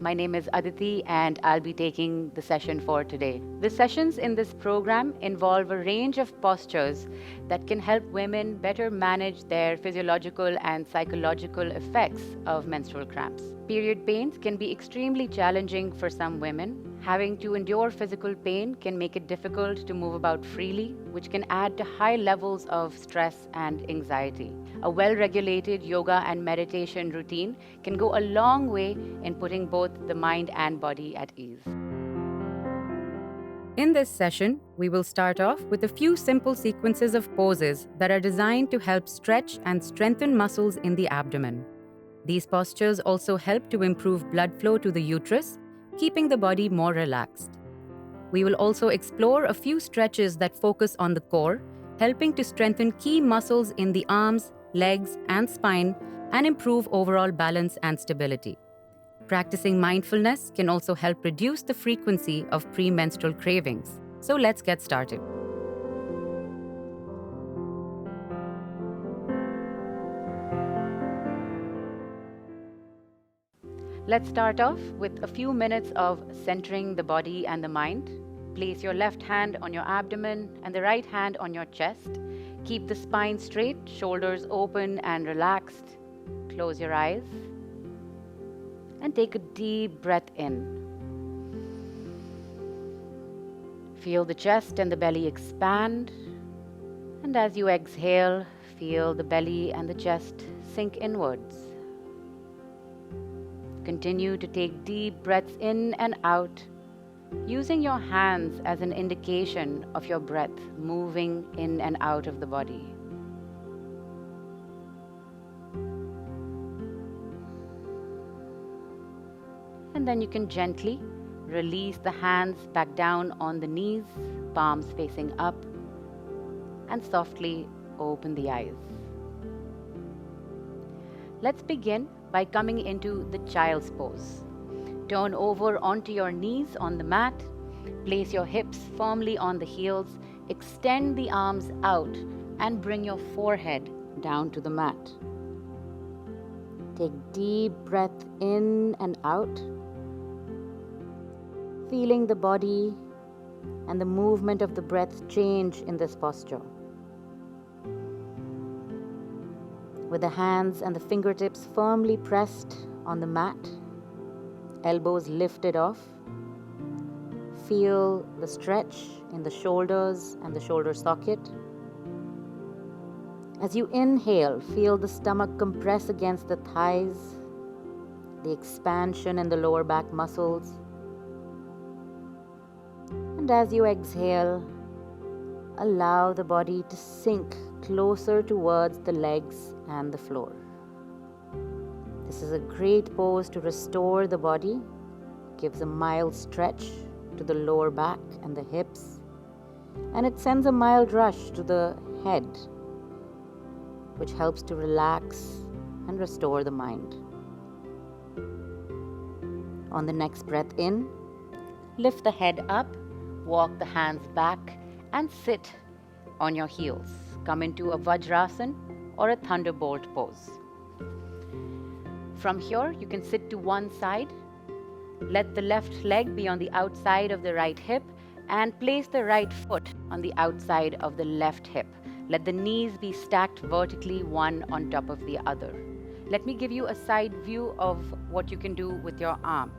My name is Aditi and I'll be taking the session for today. The sessions in this program involve a range of postures that can help women better manage their physiological and psychological effects of menstrual cramps. Period pains can be extremely challenging for some women. Having to endure physical pain can make it difficult to move about freely, which can add to high levels of stress and anxiety. A well-regulated yoga and meditation routine can go a long way in putting both the mind and body at ease. In this session, we will start off with a few simple sequences of poses that are designed to help stretch and strengthen muscles in the abdomen. These postures also help to improve blood flow to the uterus, keeping the body more relaxed. We will also explore a few stretches that focus on the core, helping to strengthen key muscles in the arms, legs, and spine, and improve overall balance and stability. Practicing mindfulness can also help reduce the frequency of premenstrual cravings. So let's get started. Let's start off with a few minutes of centering the body and the mind. Place your left hand on your abdomen and the right hand on your chest. Keep the spine straight, shoulders open and relaxed. Close your eyes and take a deep breath in. Feel the chest and the belly expand. And as you exhale, feel the belly and the chest sink inwards. Continue to take deep breaths in and out, using your hands as an indication of your breath moving in and out of the body. And then you can gently release the hands back down on the knees, palms facing up, and softly open the eyes. Let's begin by coming into the child's pose. Turn over onto your knees on the mat. Place your hips firmly on the heels. Extend the arms out and bring your forehead down to the mat. Take deep breath in and out, feeling the body and the movement of the breath change in this posture. With the hands and the fingertips firmly pressed on the mat, elbows lifted off. Feel the stretch in the shoulders and the shoulder socket. As you inhale, feel the stomach compress against the thighs, the expansion in the lower back muscles. And as you exhale, allow the body to sink closer towards the legs and the floor. This is a great pose to restore the body. Gives a mild stretch to the lower back and the hips, and it sends a mild rush to the head, which helps to relax and restore the mind. On the next breath in, lift the head up, walk the hands back, and sit on your heels. Come into a Vajrasana or a thunderbolt pose. From here, you can sit to one side. Let the left leg be on the outside of the right hip and place the right foot on the outside of the left hip. Let the knees be stacked vertically, one on top of the other. Let me give you a side view of what you can do with your arms.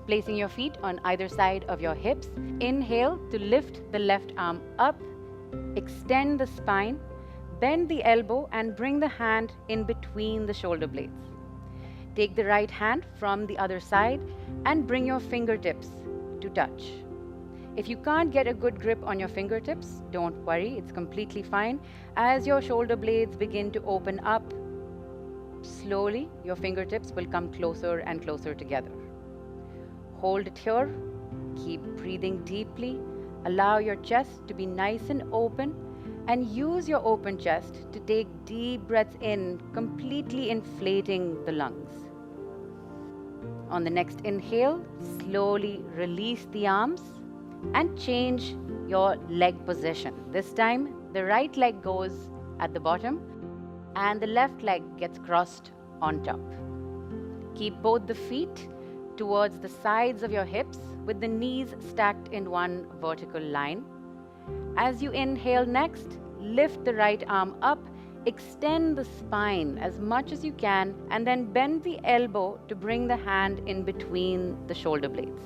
Placing your feet on either side of your hips. Inhale to lift the left arm up. Extend the spine. Bend the elbow and bring the hand in between the shoulder blades. Take the right hand from the other side and bring your fingertips to touch. If you can't get a good grip on your fingertips, don't worry, it's completely fine. As your shoulder blades begin to open up, slowly your fingertips will come closer and closer together. Hold it here. Keep breathing deeply. Allow your chest to be nice and open, and use your open chest to take deep breaths in, completely inflating the lungs. On the next inhale, slowly release the arms and change your leg position. This time, the right leg goes at the bottom and the left leg gets crossed on top. Keep both the feet towards the sides of your hips with the knees stacked in one vertical line. As you inhale next, lift the right arm up, extend the spine as much as you can, and then bend the elbow to bring the hand in between the shoulder blades.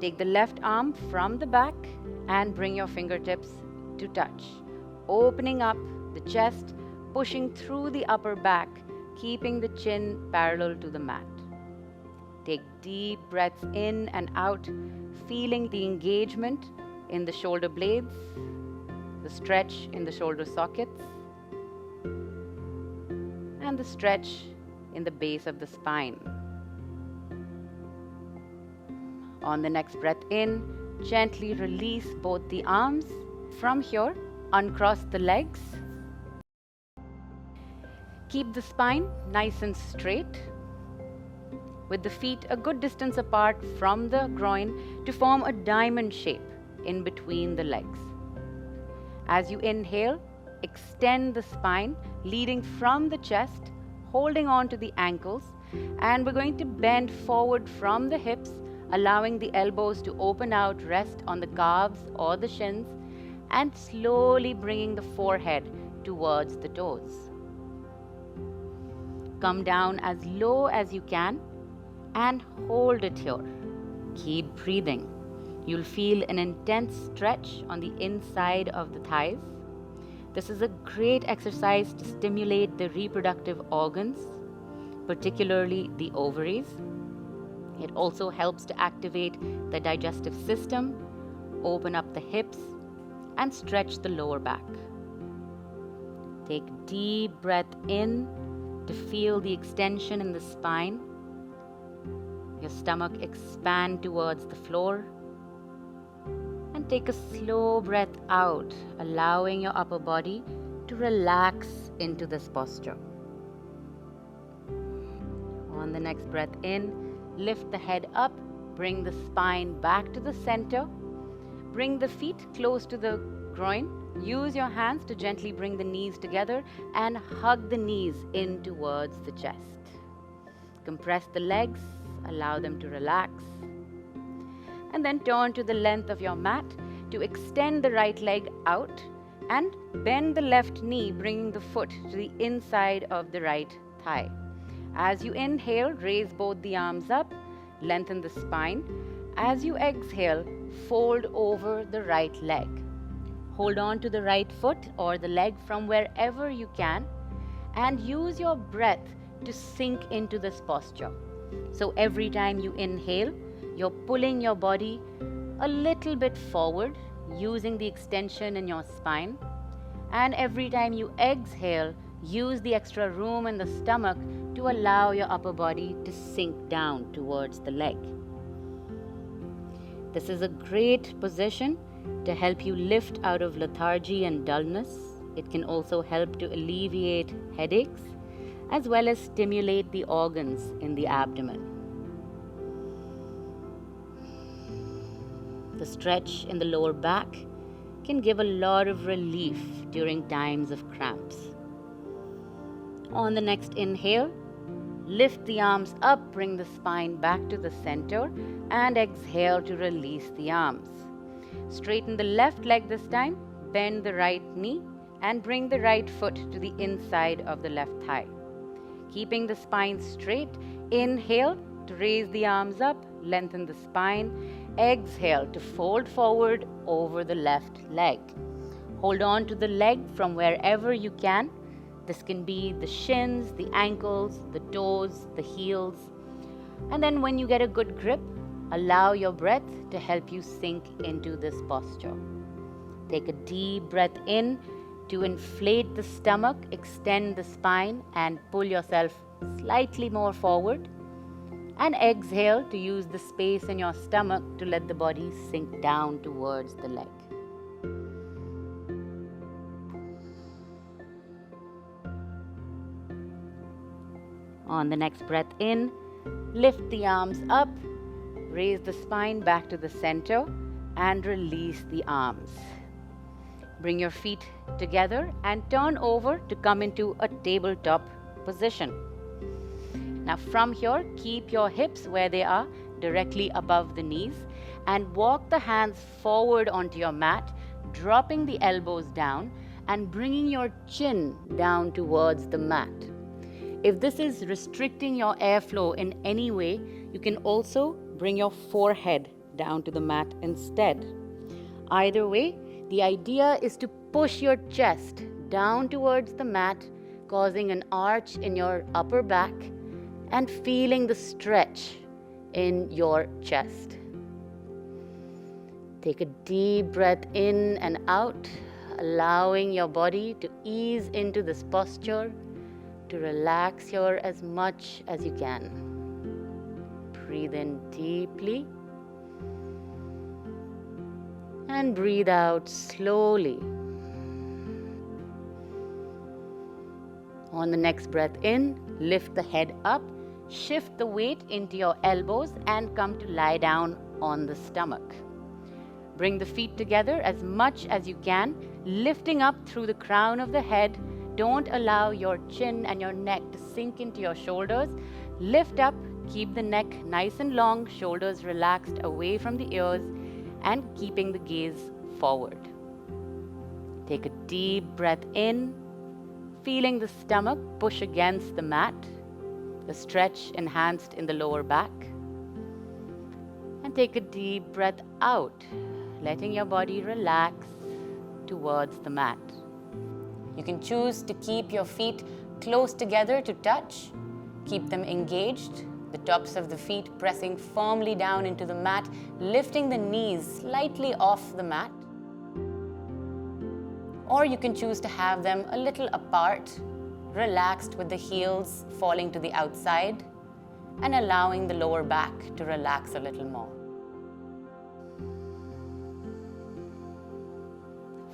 Take the left arm from the back and bring your fingertips to touch, opening up the chest, pushing through the upper back, keeping the chin parallel to the mat. Take deep breaths in and out, feeling the engagement in the shoulder blades, the stretch in the shoulder sockets, and the stretch in the base of the spine. On the next breath in, gently release both the arms. From here, uncross the legs. Keep the spine nice and straight, with the feet a good distance apart from the groin to form a diamond shape in between the legs. As you inhale, extend the spine, leading from the chest, holding on to the ankles, and we're going to bend forward from the hips, allowing the elbows to open out, rest on the calves or the shins, and slowly bringing the forehead towards the toes. Come down as low as you can and hold it here. Keep breathing. You'll feel an intense stretch on the inside of the thighs. This is a great exercise to stimulate the reproductive organs, particularly the ovaries. It also helps to activate the digestive system, open up the hips, and stretch the lower back. Take a deep breath in to feel the extension in the spine. Your stomach expand towards the floor. And take a slow breath out, allowing your upper body to relax into this posture. On the next breath in, lift the head up, bring the spine back to the center. Bring the feet close to the groin. Use your hands to gently bring the knees together and hug the knees in towards the chest. Compress the legs, allow them to relax. And then turn to the length of your mat to extend the right leg out and bend the left knee, bringing the foot to the inside of the right thigh. As you inhale, raise both the arms up, lengthen the spine. As you exhale, fold over the right leg. Hold on to the right foot or the leg from wherever you can and use your breath to sink into this posture. So every time you inhale, you're pulling your body a little bit forward using the extension in your spine. And every time you exhale, use the extra room in the stomach to allow your upper body to sink down towards the leg. This is a great position to help you lift out of lethargy and dullness. It can also help to alleviate headaches as well as stimulate the organs in the abdomen. The stretch in the lower back can give a lot of relief during times of cramps. On the next inhale, lift the arms up, bring the spine back to the center, and exhale to release the arms. Straighten the left leg this time, bend the right knee, and bring the right foot to the inside of the left thigh. Keeping the spine straight, inhale to raise the arms up, lengthen the spine. Exhale to fold forward over the left leg. Hold on to the leg from wherever you can. This can be the shins, the ankles, the toes, the heels. And then when you get a good grip, allow your breath to help you sink into this posture. Take a deep breath in to inflate the stomach, extend the spine, and pull yourself slightly more forward. And exhale to use the space in your stomach to let the body sink down towards the leg. On the next breath in, lift the arms up, raise the spine back to the center, and release the arms. Bring your feet together and turn over to come into a tabletop position. Now from here, keep your hips where they are, directly above the knees, and walk the hands forward onto your mat, dropping the elbows down and bringing your chin down towards the mat. If this is restricting your airflow in any way, you can also bring your forehead down to the mat instead. Either way, the idea is to push your chest down towards the mat, causing an arch in your upper back and feeling the stretch in your chest. Take a deep breath in and out, allowing your body to ease into this posture, to relax here as much as you can. Breathe in deeply and breathe out slowly. On the next breath in, lift the head up, shift the weight into your elbows and come to lie down on the stomach. Bring the feet together as much as you can, lifting up through the crown of the head. Don't allow your chin and your neck to sink into your shoulders. Lift up, keep the neck nice and long, shoulders relaxed away from the ears, and keeping the gaze forward. Take a deep breath in, feeling the stomach push against the mat, the stretch enhanced in the lower back. And take a deep breath out, letting your body relax towards the mat. You can choose to keep your feet close together to touch. Keep them engaged, the tops of the feet pressing firmly down into the mat, lifting the knees slightly off the mat. Or you can choose to have them a little apart, relaxed with the heels falling to the outside and allowing the lower back to relax a little more.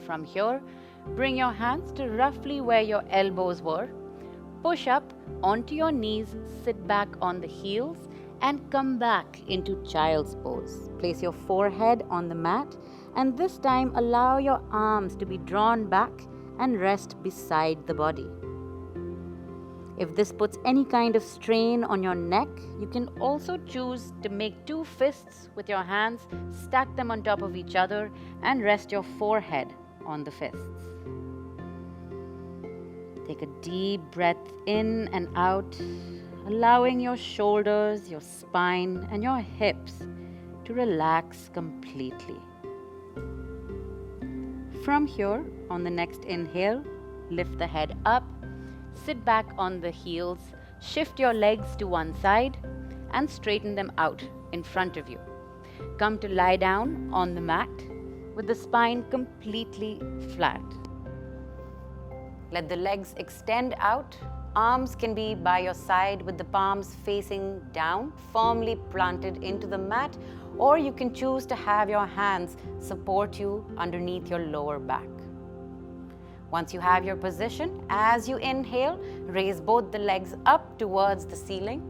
From here, bring your hands to roughly where your elbows were. Push up onto your knees, sit back on the heels and come back into child's pose. Place your forehead on the mat and this time allow your arms to be drawn back and rest beside the body. If this puts any kind of strain on your neck, you can also choose to make two fists with your hands, stack them on top of each other and rest your forehead on the fists. Take a deep breath in and out, allowing your shoulders, your spine and your hips to relax completely. From here, on the next inhale, lift the head up, sit back on the heels, shift your legs to one side and straighten them out in front of you. Come to lie down on the mat with the spine completely flat. Let the legs extend out. Arms can be by your side with the palms facing down, firmly planted into the mat, or you can choose to have your hands support you underneath your lower back. Once you have your position, as you inhale, raise both the legs up towards the ceiling,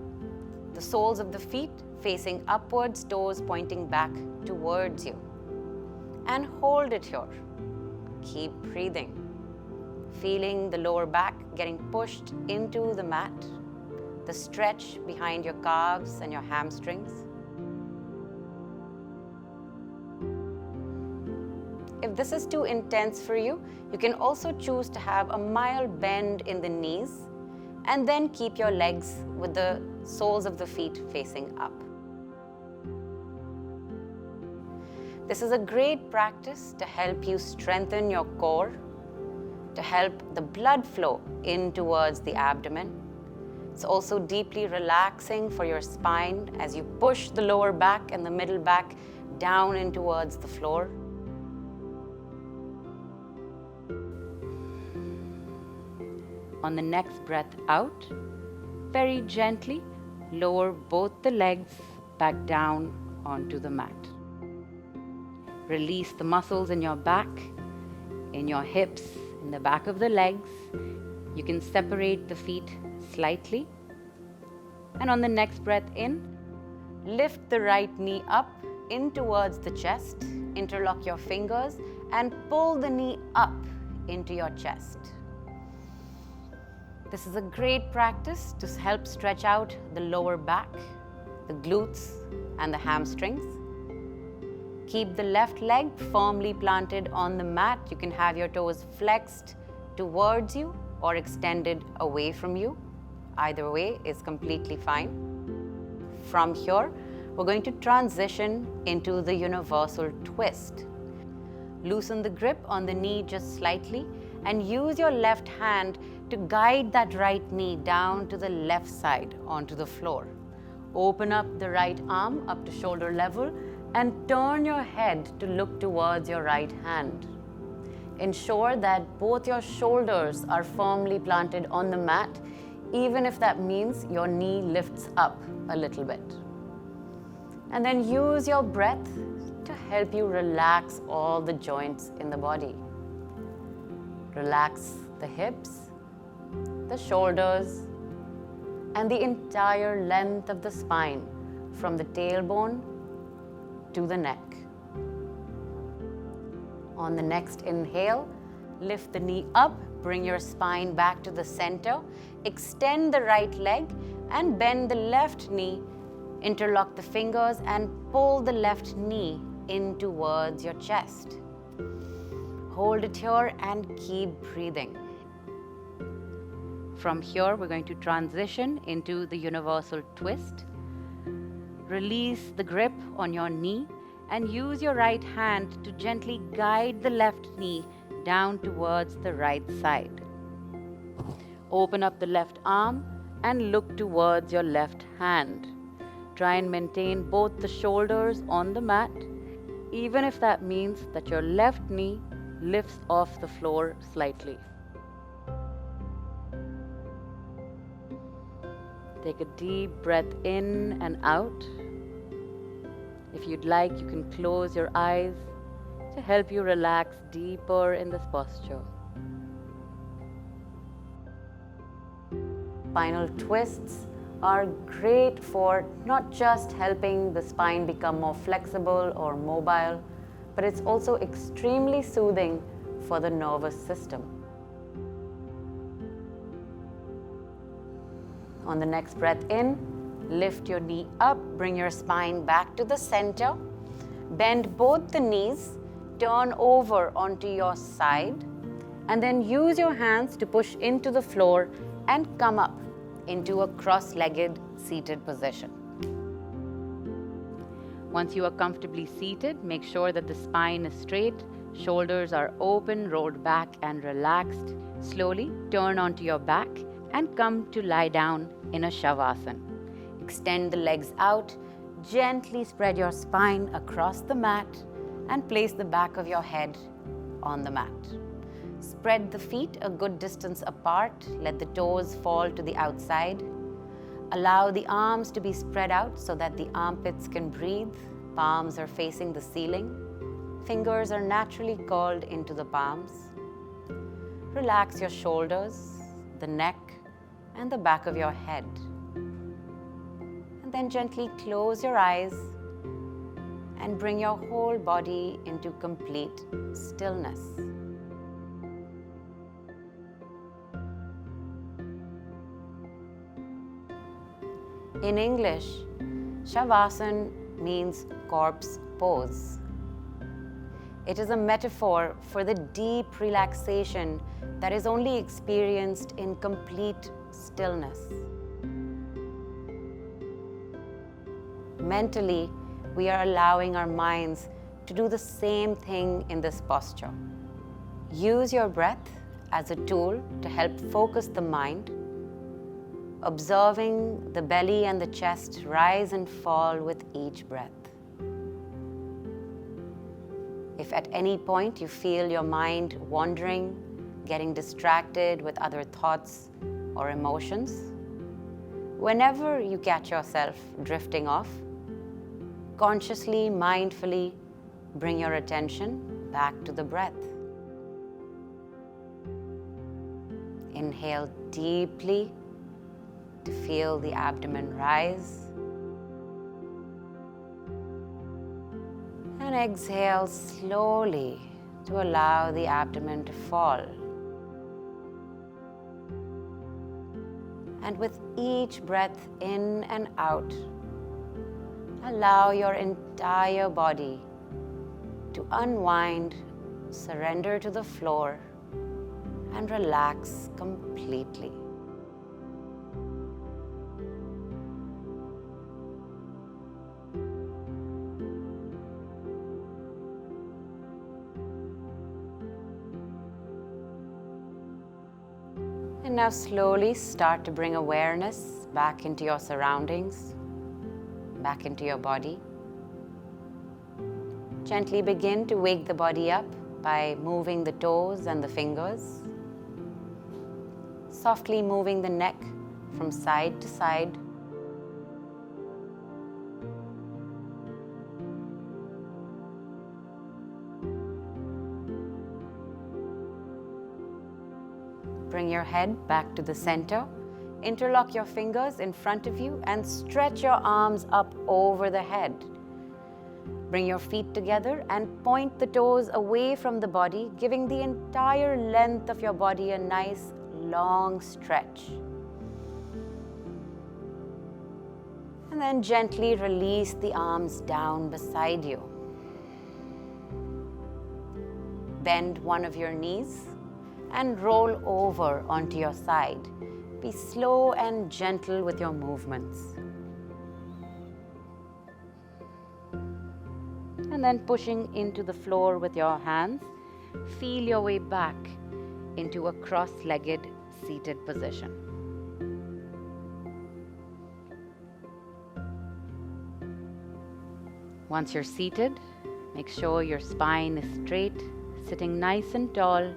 the soles of the feet facing upwards, toes pointing back towards you. And hold it here. Keep breathing. Feeling the lower back getting pushed into the mat, the stretch behind your calves and your hamstrings. If this is too intense for you, you can also choose to have a mild bend in the knees and then keep your legs with the soles of the feet facing up. This is a great practice to help you strengthen your core, to help the blood flow in towards the abdomen. It's also deeply relaxing for your spine as you push the lower back and the middle back down in towards the floor. On the next breath out, very gently lower both the legs back down onto the mat. Release the muscles in your back, in your hips, in the back of the legs. You can separate the feet slightly. And on the next breath in, lift the right knee up in towards the chest. Interlock your fingers and pull the knee up into your chest. This is a great practice to help stretch out the lower back, the glutes, and the hamstrings. Keep the left leg firmly planted on the mat. You can have your toes flexed towards you or extended away from you. Either way is completely fine. From here, we're going to transition into the universal twist. Loosen the grip on the knee just slightly and use your left hand to guide that right knee down to the left side onto the floor. Open up the right arm up to shoulder level and turn your head to look towards your right hand. Ensure that both your shoulders are firmly planted on the mat, even if that means your knee lifts up a little bit. And then use your breath to help you relax all the joints in the body. Relax the hips, the shoulders, and the entire length of the spine from the tailbone to the neck. On the next inhale, lift the knee up, bring your spine back to the center, extend the right leg and bend the left knee, interlock the fingers and pull the left knee in towards your chest. Hold it here and keep breathing. From here, we're going to transition into the universal twist. Release the grip on your knee and use your right hand to gently guide the left knee down towards the right side. Open up the left arm and look towards your left hand. Try and maintain both the shoulders on the mat, even if that means that your left knee lifts off the floor slightly. Take a deep breath in and out. If you'd like, you can close your eyes to help you relax deeper in this posture. Spinal twists are great for not just helping the spine become more flexible or mobile, but it's also extremely soothing for the nervous system. On the next breath in, lift your knee up, bring your spine back to the center, bend both the knees, turn over onto your side, and then use your hands to push into the floor and come up into a cross-legged seated position. Once you are comfortably seated, make sure that the spine is straight, shoulders are open, rolled back and relaxed. Slowly turn onto your back and come to lie down in a Shavasana. Extend the legs out, gently spread your spine across the mat and place the back of your head on the mat. Spread the feet a good distance apart, let the toes fall to the outside. Allow the arms to be spread out so that the armpits can breathe, palms are facing the ceiling, fingers are naturally curled into the palms. Relax your shoulders, the neck, and the back of your head. And then gently close your eyes and bring your whole body into complete stillness. In English, Shavasana means corpse pose. It is a metaphor for the deep relaxation that is only experienced in complete stillness. Mentally, we are allowing our minds to do the same thing in this posture. Use your breath as a tool to help focus the mind, observing the belly and the chest rise and fall with each breath. If at any point you feel your mind wandering, getting distracted with other thoughts or emotions, whenever you catch yourself drifting off, consciously, mindfully bring your attention back to the breath. Inhale deeply to feel the abdomen rise. And exhale slowly to allow the abdomen to fall. And with each breath in and out, allow your entire body to unwind, surrender to the floor, and relax completely. And now slowly start to bring awareness back into your surroundings, back into your body. Gently begin to wake the body up by moving the toes and the fingers. Softly moving the neck from side to side. Bring your head back to the center. Interlock your fingers in front of you and stretch your arms up over the head. Bring your feet together and point the toes away from the body, giving the entire length of your body a nice long stretch. And then gently release the arms down beside you. Bend one of your knees and roll over onto your side. Be slow and gentle with your movements. And then pushing into the floor with your hands, feel your way back into a cross-legged seated position. Once you're seated, make sure your spine is straight, sitting nice and tall.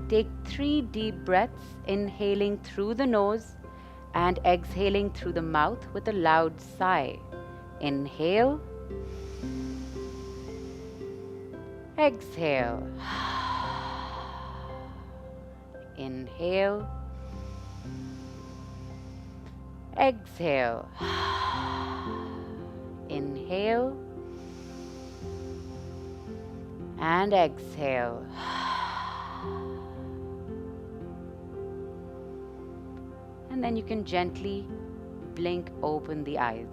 Take 3 deep breaths, inhaling through the nose and exhaling through the mouth with a loud sigh. Inhale. Exhale. Inhale. Exhale. Inhale. And exhale. And then you can gently blink open the eyes.